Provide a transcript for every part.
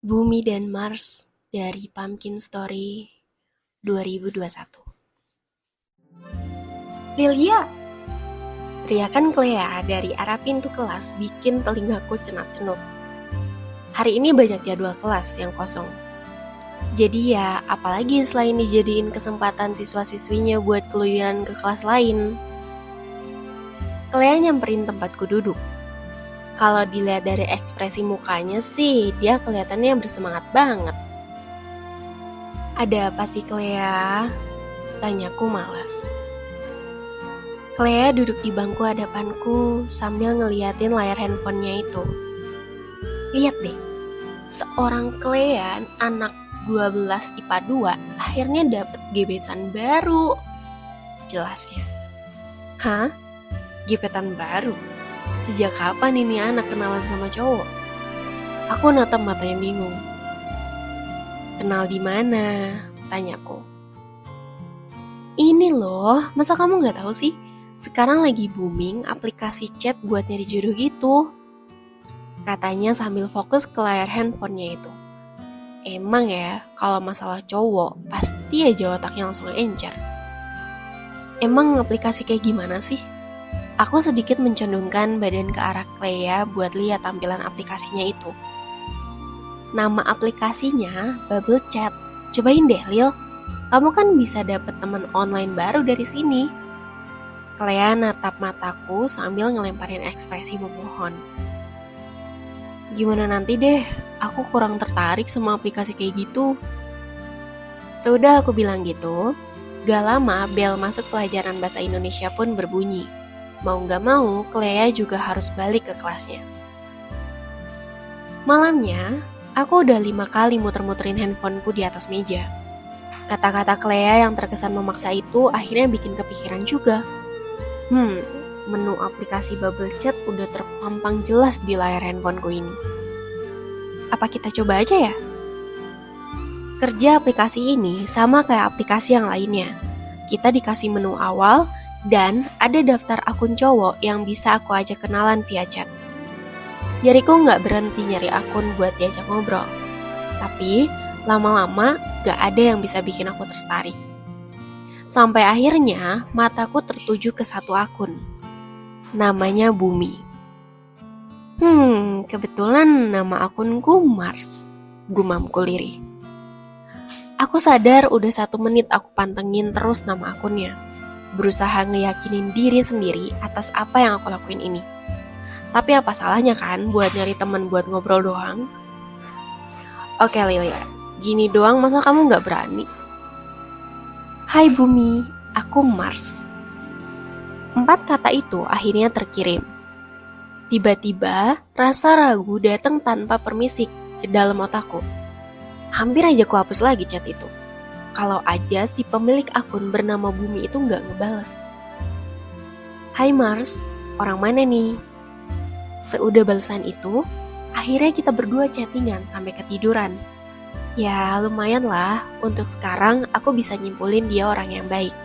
Bumi dan Mars dari Pumpkin Story 2021. Lilia! Teriakan Clea dari arah pintu kelas bikin telingaku cenat-cenut. Hari ini banyak jadwal kelas yang kosong. Jadi ya, apalagi selain dijadiin kesempatan siswa-siswinya buat keluyuran ke kelas lain. Clea nyamperin tempatku duduk. Kalau dilihat dari ekspresi mukanya sih, dia kelihatannya bersemangat banget. Ada apa sih, Clea? Tanyaku malas. Clea duduk di bangku hadapanku sambil ngeliatin layar handphonenya itu. Lihat deh, seorang Clea, anak 12 IPA 2, akhirnya dapet gebetan baru. Jelasnya. Hah? Gebetan baru? Sejak kapan ini anak kenalan sama cowok? Aku natap matanya bingung. Kenal di mana? Tanyaku. Ini loh, masa kamu nggak tahu sih? Sekarang lagi booming aplikasi chat buat nyari jodoh gitu. Katanya sambil fokus ke layar handphonenya itu. Emang ya, kalau masalah cowok, pasti aja otaknya langsung encer. Emang aplikasi kayak gimana sih? Aku sedikit mencondongkan badan ke arah Clea buat lihat tampilan aplikasinya itu. Nama aplikasinya Bubble Chat. Cobain deh, Lil. Kamu kan bisa dapet teman online baru dari sini. Clea natap mataku sambil ngelemparin ekspresi memohon. Gimana nanti deh, aku kurang tertarik sama aplikasi kayak gitu. Sudah aku bilang gitu, gak lama bel masuk pelajaran bahasa Indonesia pun berbunyi. Mau gak mau, Clea juga harus balik ke kelasnya. Malamnya, aku udah 5 kali muter-muterin handphoneku di atas meja. Kata-kata Clea yang terkesan memaksa itu akhirnya bikin kepikiran juga. Menu aplikasi Bubble Chat udah terpampang jelas di layar handphoneku ini. Apa kita coba aja ya? Kerja aplikasi ini sama kayak aplikasi yang lainnya. Kita dikasih menu awal, dan ada daftar akun cowok yang bisa aku ajak kenalan via chat. Jariku nggak berhenti nyari akun buat diajak ngobrol. Tapi lama-lama gak ada yang bisa bikin aku tertarik. Sampai akhirnya mataku tertuju ke satu akun. Namanya Bumi. Kebetulan nama akunku Mars. Gumamku lirih. Aku sadar udah 1 menit aku pantengin terus nama akunnya. Berusaha ngeyakinin diri sendiri atas apa yang aku lakuin ini. Tapi apa salahnya kan buat nyari teman buat ngobrol doang? Oke Lilia, gini doang masa kamu gak berani? Hai Bumi, aku Mars. 4 kata itu akhirnya terkirim. Tiba-tiba rasa ragu datang tanpa permisi ke dalam otakku. Hampir aja ku hapus lagi chat itu. Kalau aja si pemilik akun bernama Bumi itu nggak ngebales. Hai Mars, orang mana nih? Seudah balasan itu, akhirnya kita berdua chattingan sampai ketiduran. Ya lumayan lah, untuk sekarang aku bisa nyimpulin dia orang yang baik.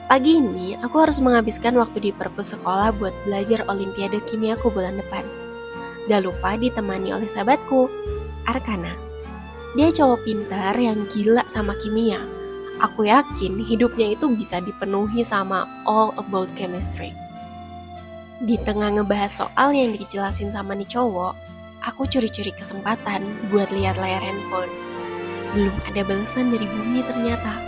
Pagi ini aku harus menghabiskan waktu di perpus sekolah buat belajar olimpiade kimiaku bulan depan. Gak lupa ditemani oleh sahabatku, Arkana. Dia cowok pintar yang gila sama kimia. Aku yakin hidupnya itu bisa dipenuhi sama all about chemistry. Di tengah ngebahas soal yang dijelasin sama nih cowok, aku curi-curi kesempatan buat lihat layar handphone. Belum ada balasan dari Bumi ternyata.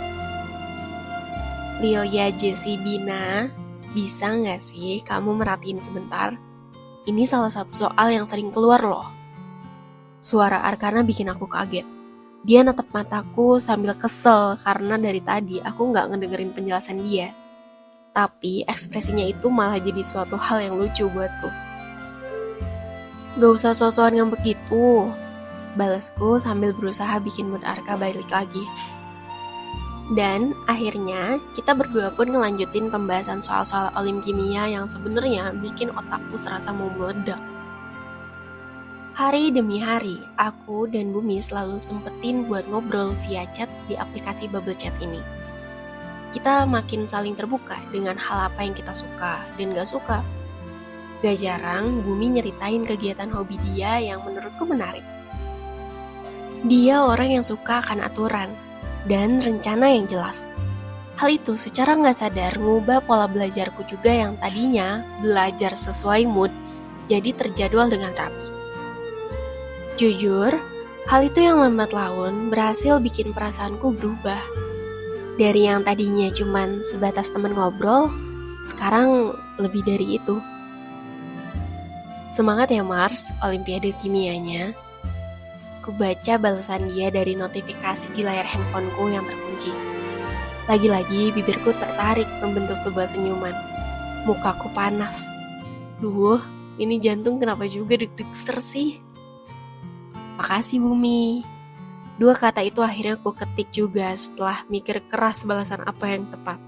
Lilia Jessie Bina, bisa nggak sih kamu merhatiin sebentar? Ini salah satu soal yang sering keluar loh. Suara Arkana bikin aku kaget. Dia natap mataku sambil kesel karena dari tadi aku nggak ngedengerin penjelasan dia. Tapi ekspresinya itu malah jadi suatu hal yang lucu buatku. Gak usah sok-sokan ngambek gitu, balasku sambil berusaha bikin mood Arka balik lagi. Dan akhirnya kita berdua pun ngelanjutin pembahasan soal-soal olim kimia yang sebenarnya bikin otakku serasa mau meledak. Hari demi hari, aku dan Bumi selalu sempetin buat ngobrol via chat di aplikasi Bubble Chat ini. Kita makin saling terbuka dengan hal apa yang kita suka dan gak suka. Gak jarang Bumi nyeritain kegiatan hobi dia yang menurutku menarik. Dia orang yang suka akan aturan dan rencana yang jelas. Hal itu secara nggak sadar ngubah pola belajarku juga yang tadinya belajar sesuai mood jadi terjadwal dengan rapi. Jujur, hal itu yang lambat laun berhasil bikin perasaanku berubah. Dari yang tadinya cuman sebatas teman ngobrol, sekarang lebih dari itu. Semangat ya Mars, Olimpiade kimianya. Ku baca balasan dia dari notifikasi di layar handphoneku yang terkunci. Lagi-lagi bibirku tertarik membentuk sebuah senyuman. Mukaku panas. Duh, ini jantung kenapa juga deg-deg sih? Makasih Bumi. Dua kata itu akhirnya aku ketik juga setelah mikir keras balasan apa yang tepat.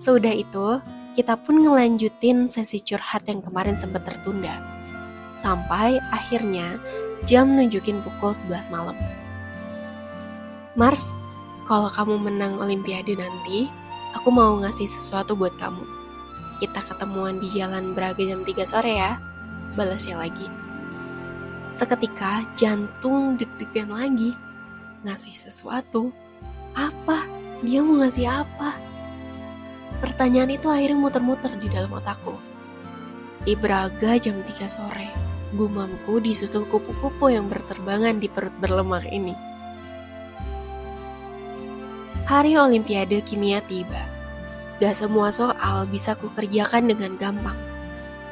Sudah itu, kita pun ngelanjutin sesi curhat yang kemarin sempat tertunda. Sampai akhirnya jam nunjukin pukul 11 malam. Mars, kalau kamu menang Olimpiade nanti, aku mau ngasih sesuatu buat kamu. Kita ketemuan di Jalan Braga jam 3 sore ya, balasnya lagi. Seketika jantung deg-degan lagi. Ngasih sesuatu? Apa? Dia mau ngasih apa? Pertanyaan itu akhirnya muter-muter di dalam otakku. Di Braga jam 3 sore, gumamku disusul kupu-kupu yang berterbangan di perut berlemak ini. Hari Olimpiade Kimia tiba. Gak semua soal bisa kukerjakan dengan gampang.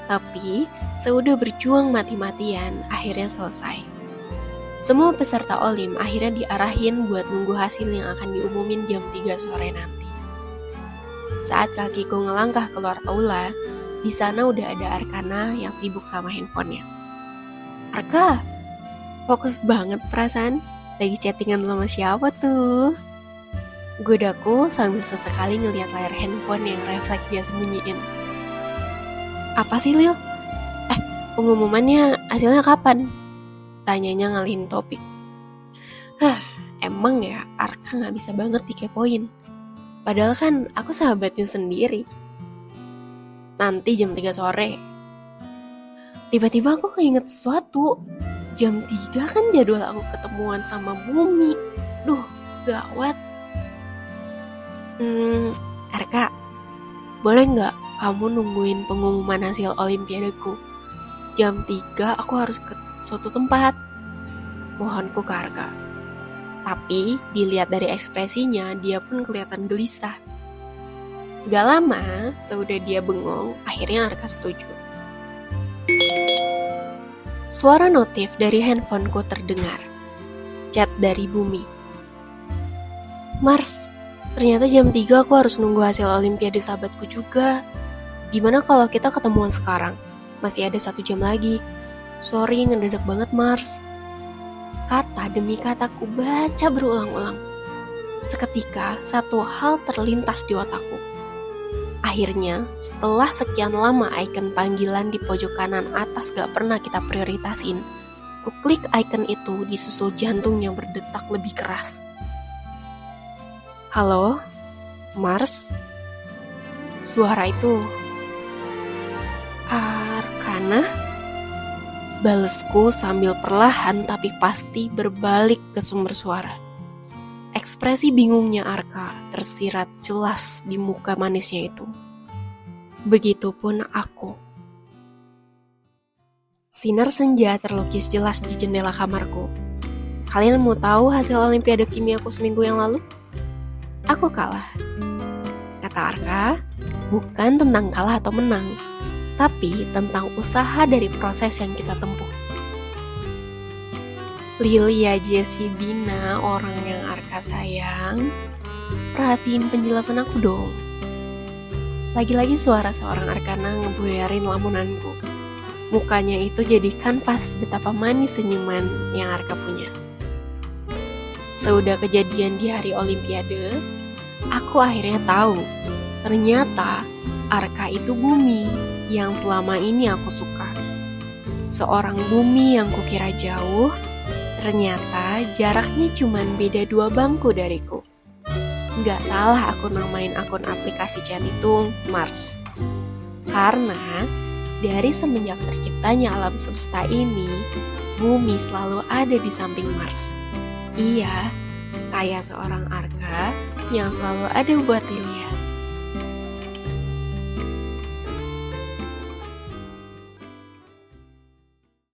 Tapi, seudah berjuang mati-matian, akhirnya selesai. Semua peserta Olim akhirnya diarahin buat nunggu hasil yang akan diumumin jam 3 sore nanti. Saat kakiku ngelangkah keluar aula, di sana udah ada Arkana yang sibuk sama handphonenya. Arka, fokus banget perasaan. Lagi chattingan sama siapa tuh? Godaku sambil sesekali ngeliat layar handphone yang refleks dia sembunyiin. Apa sih Lil? Pengumumannya hasilnya kapan? Tanyanya ngalihin topik. Emang ya Arka gak bisa banget dikepoin. Padahal kan aku sahabatnya sendiri. Nanti jam 3 sore. Tiba-tiba aku keinget sesuatu. Jam 3 kan jadwal aku ketemuan sama Bumi. Duh, gawat. Arka, boleh gak kamu nungguin pengumuman hasil Olimpiadeku? Jam 3 aku harus ke suatu tempat. Mohonku ke Arka. Tapi dilihat dari ekspresinya, dia pun kelihatan gelisah. Gak lama, seudah dia bengong, akhirnya Arka setuju. Suara notif dari handphoneku terdengar. Chat dari Bumi. Mars, ternyata jam 3 aku harus nunggu hasil Olimpiade sahabatku juga. Gimana kalau kita ketemuan sekarang? Masih ada 1 jam lagi. Sorry, ngedadak banget Mars. Kata demi kata ku baca berulang-ulang. Seketika, satu hal terlintas di otakku. Akhirnya, setelah sekian lama icon panggilan di pojok kanan atas gak pernah kita prioritasin, ku klik icon itu disusul jantung yang berdetak lebih keras. Halo, Mars? Suara itu... Arkana? Balesku sambil perlahan tapi pasti berbalik ke sumber suara. Ekspresi bingungnya Arka tersirat jelas di muka manisnya itu. Begitupun aku. Sinar senja terlukis jelas di jendela kamarku. Kalian mau tahu hasil Olimpiade Kimiaku seminggu yang lalu? Aku kalah. Kata Arka, bukan tentang kalah atau menang, tapi tentang usaha dari proses yang kita tempuh. Lilia Jessie Dina, orang yang Arka sayang, perhatiin penjelasan aku dong. Lagi-lagi suara seorang Arkana ngebuyarin lamunanku. Mukanya itu jadi kanvas betapa manis senyuman yang Arka punya. Seudah kejadian di hari Olimpiade, aku akhirnya tahu, ternyata Arka itu Bumi yang selama ini aku suka. Seorang Bumi yang kukira jauh, ternyata jaraknya cuma beda 2 bangku dariku. Gak salah aku namain akun aplikasi chat itu Mars. Karena Dari semenjak terciptanya alam semesta ini, bumi selalu ada di samping Mars. Iya, kayak seorang Arka yang selalu ada buat dilihat.